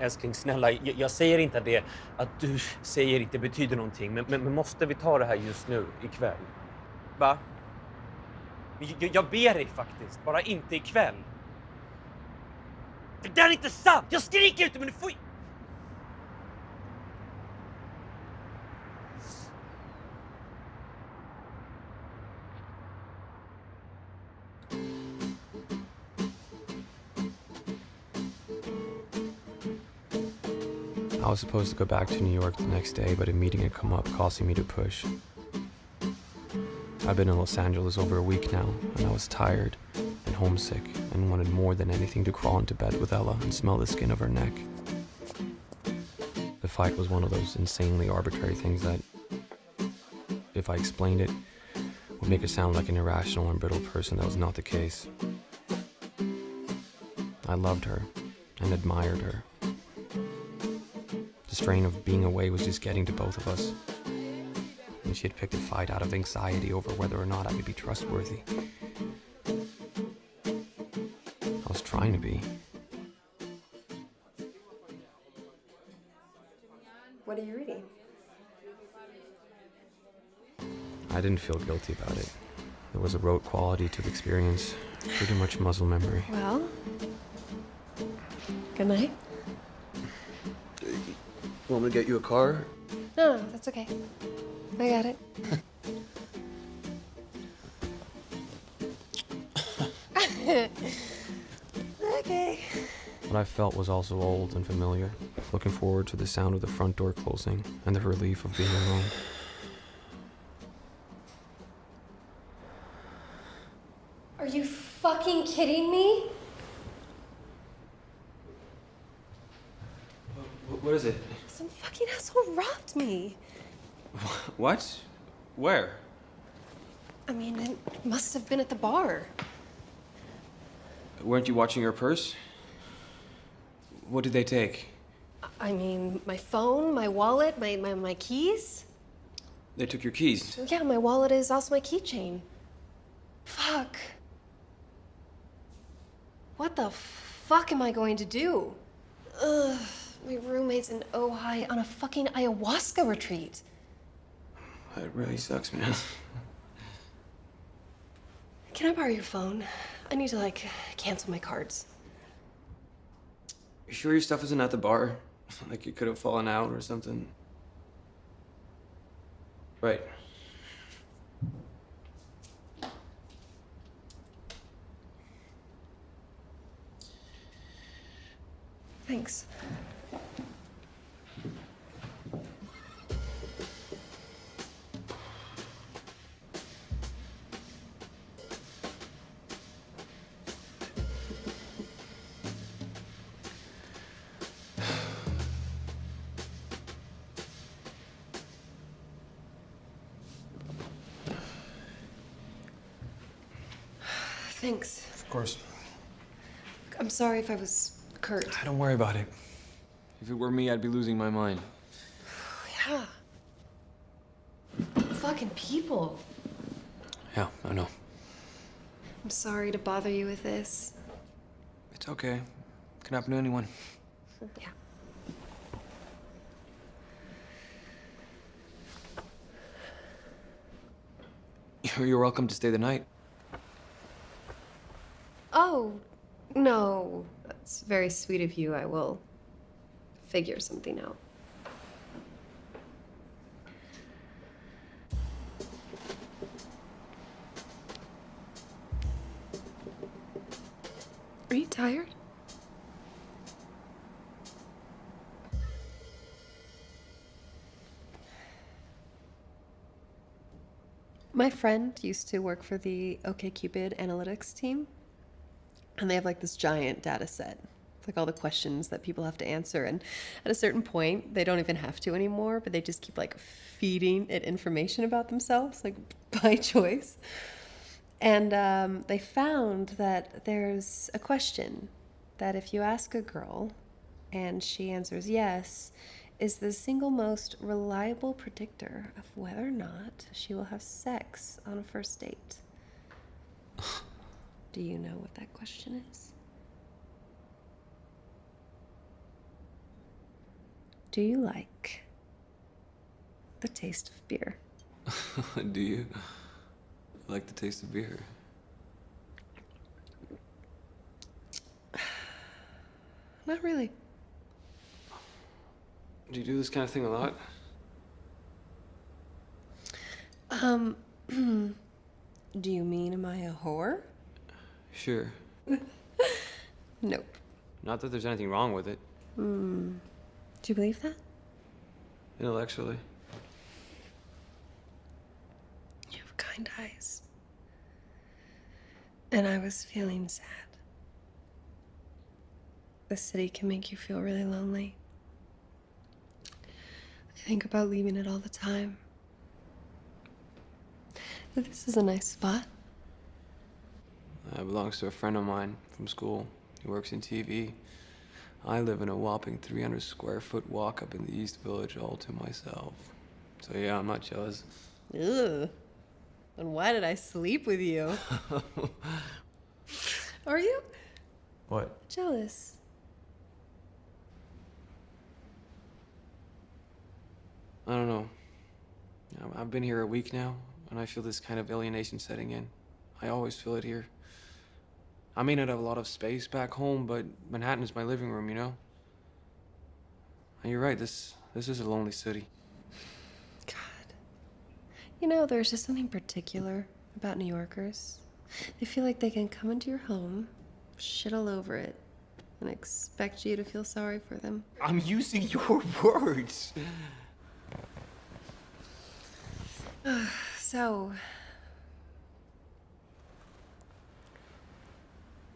Älskling, snälla, jag säger inte det att du säger inte betyder någonting, men måste vi ta det här just nu, ikväll? Va? Jag ber dig faktiskt, bara inte ikväll. Det där är inte sant! Jag skriker ut, men du får... I was supposed to go back to New York the next day, but a meeting had come up causing me to push. I've been in Los Angeles over a week now, and I was tired and homesick and wanted more than anything to crawl into bed with Ella and smell the skin of her neck. The fight was one of those insanely arbitrary things that, if I explained it, would make it sound like an irrational and brittle person that was not the case. I loved her and admired her. The strain of being away was just getting to both of us. And she had picked a fight out of anxiety over whether or not I could be trustworthy. I was trying to be. What are you reading? I didn't feel guilty about it. There was a rote quality to the experience, pretty much muscle memory. Well, good night. Want me to get you a car? No, that's okay. I got it. Okay. What I felt was also old and familiar, looking forward to the sound of the front door closing and the relief of being alone. Are you fucking kidding me? What is it? Some fucking asshole robbed me. What? Where? I mean, it must have been at the bar. Weren't you watching your purse? What did they take? I mean, my phone, my wallet, my keys. They took your keys. Yeah, my wallet is also my keychain. Fuck. What the fuck am I going to do? Ugh, my roommate's in Ojai on a fucking ayahuasca retreat. That really sucks, man. Can I borrow your phone? I need to, cancel my cards. You sure your stuff isn't at the bar? Like you could have fallen out or something? Right. Thanks. Thanks. Of course. I'm sorry if I was curt. Don't worry about it. If it were me, I'd be losing my mind. Yeah. Fucking people. Yeah, I know. I'm sorry to bother you with this. It's okay. Can happen to anyone. Yeah. You're welcome to stay the night. Oh, no. That's very sweet of you. I will figure something out. Are you tired? My friend used to work for the OkCupid analytics team, and they have this giant data set, all the questions that people have to answer, and at a certain point, they don't even have to anymore, but they just keep feeding it information about themselves, by choice. And they found that there's a question that if you ask a girl and she answers yes, is the single most reliable predictor of whether or not she will have sex on a first date. Do you know what that question is? Do you like the taste of beer? Do you like the taste of beer? Not really. Do you do this kind of thing a lot? Do you mean am I a whore? Sure. Nope. Not that there's anything wrong with it, Do you believe that? intellectually. You have kind eyes. And I was feeling sad. The city can make you feel really lonely. I think about leaving it all the time. But this is a nice spot. It belongs to a friend of mine from school. He works in TV. I live in a whopping 300 square foot walk up in the East Village all to myself. So yeah, I'm not jealous. Ugh. And why did I sleep with you? Are you? What? Jealous. I don't know. I've been here a week now, and I feel this kind of alienation setting in. I always feel it here. I may not have a lot of space back home, but Manhattan is my living room, you know? And you're right, this is a lonely city. God. You know, there's just something particular about New Yorkers. They feel like they can come into your home, shit all over it, and expect you to feel sorry for them. I'm using your words. So,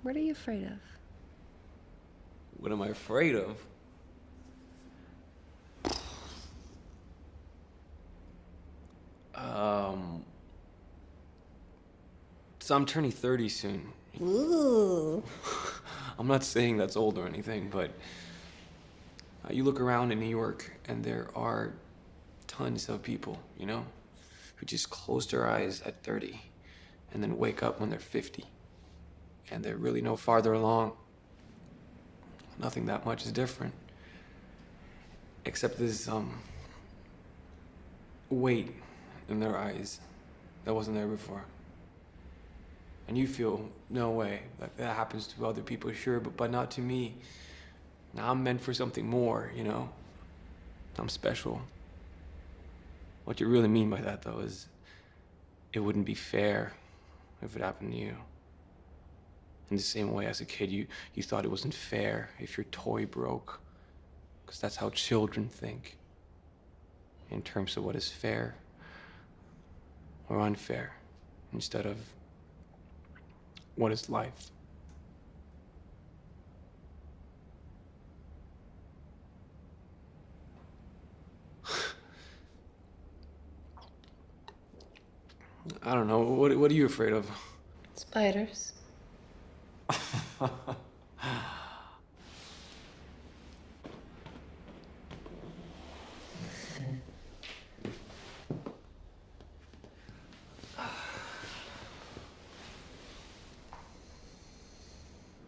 what are you afraid of? What am I afraid of? So I'm turning 30 soon. Ooh. I'm not saying that's old or anything, but you look around in New York and there are tons of people, you know, who just close their eyes at 30 and then wake up when they're 50. And they're really no farther along. Nothing that much is different. Except this, weight in their eyes that wasn't there before. And you feel, no way, like that happens to other people, sure, but not to me. Now I'm meant for something more, you know? I'm special. What you really mean by that, though, is it wouldn't be fair if it happened to you. In the same way, as a kid, you thought it wasn't fair if your toy broke. Because that's how children think. In terms of what is fair or unfair. Instead of what is life. I don't know. What are you afraid of? Spiders.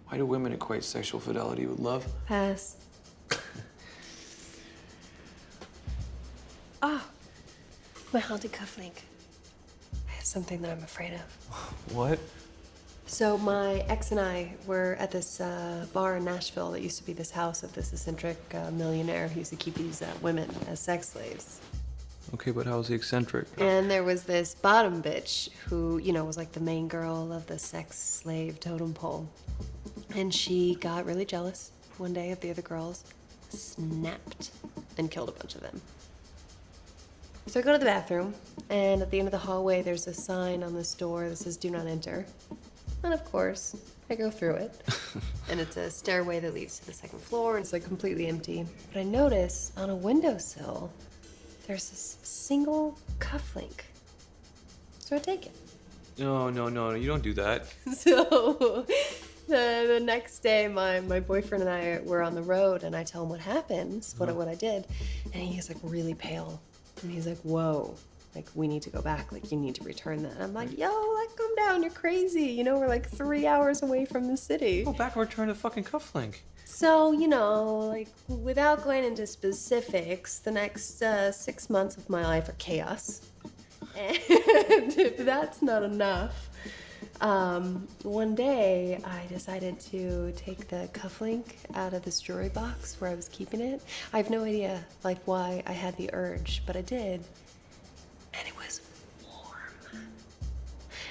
Why do women equate sexual fidelity with love? Pass. Oh, my haunted cufflink. It's something that I'm afraid of. What? So my ex and I were at this bar in Nashville that used to be this house of this eccentric millionaire who used to keep these women as sex slaves. Okay, but how's he eccentric? And there was this bottom bitch who, you know, was like the main girl of the sex slave totem pole. And she got really jealous one day of the other girls, snapped, and killed a bunch of them. So I go to the bathroom, and at the end of the hallway, there's a sign on this door that says, "Do not enter." And of course, I go through it. And it's a stairway that leads to the second floor, and it's like completely empty. But I notice on a windowsill, there's this single cufflink. So I take it. No, you don't do that. So the next day, my boyfriend and I were on the road, and I tell him what happened, what I did, and he's like really pale, and he's like, "Whoa, Like, we need to go back. Like, you need to return that. And I'm like, yo, like, calm down. You're crazy. You know, we're like 3 hours away from the city. Go back and return the fucking cufflink. So, you know, like, without going into specifics, the next 6 months of my life are chaos. And if that's not enough, one day I decided to take the cufflink out of this jewelry box where I was keeping it. I have no idea, like, why I had the urge, but I did. And it was warm.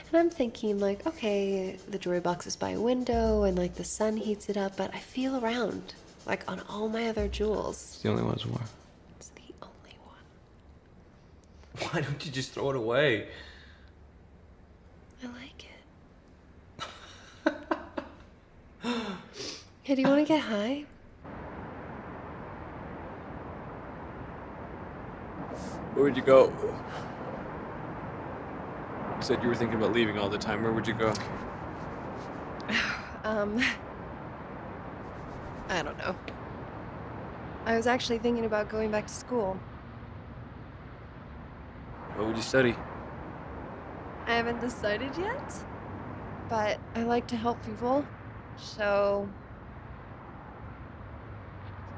And I'm thinking, like, okay, the jewelry box is by a window and, like, the sun heats it up, but I feel around, like, on all my other jewels. It's the only one that's warm. It's the only one. Why don't you just throw it away? I like it. Hey, do you want to get high? Where would you go? You said you were thinking about leaving all the time. Where would you go? I don't know. I was actually thinking about going back to school. What would you study? I haven't decided yet, but I like to help people, so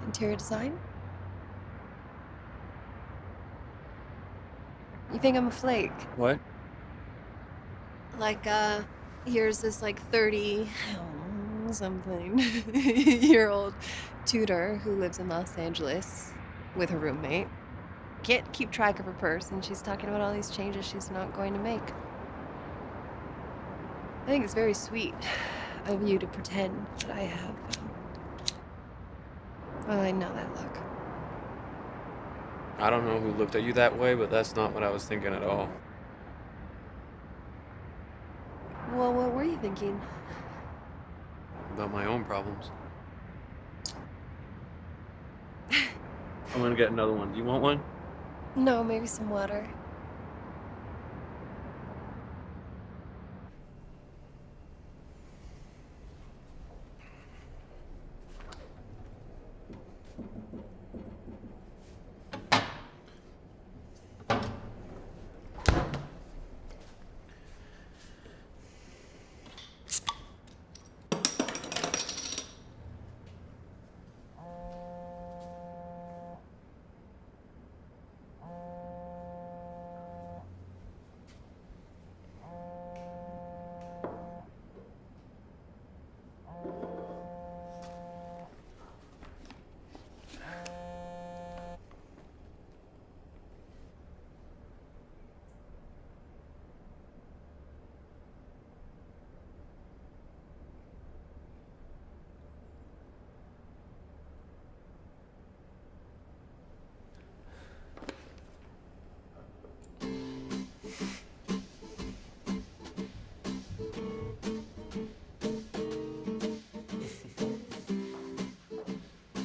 interior design? You think I'm a flake? What? Like, here's this, like, 30-something year old tutor who lives in Los Angeles with her roommate. Can't keep track of her purse, and she's talking about all these changes she's not going to make. I think it's very sweet of you to pretend that I have, well, I know that look. I don't know who looked at you that way, but that's not what I was thinking at all. Well, what were you thinking? About my own problems. I'm gonna get another one. Do you want one? No, maybe some water.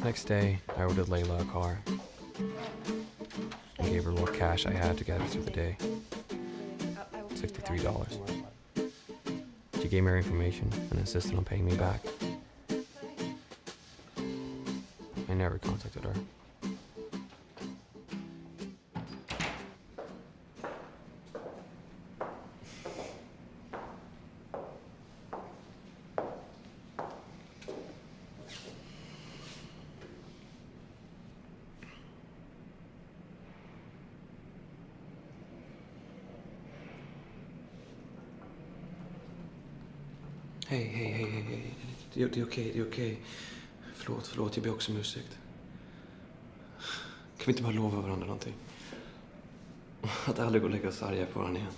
Next day, I ordered Layla a car. I gave her what cash I had to get her through the day. $63. She gave me her information and insisted on paying me back. I never contacted her. Hej. Det är okej. Förlåt, jag ber också om ursäkt. Kan vi inte bara lova varandra någonting? Att aldrig gå och lägga oss arga på varandra igen.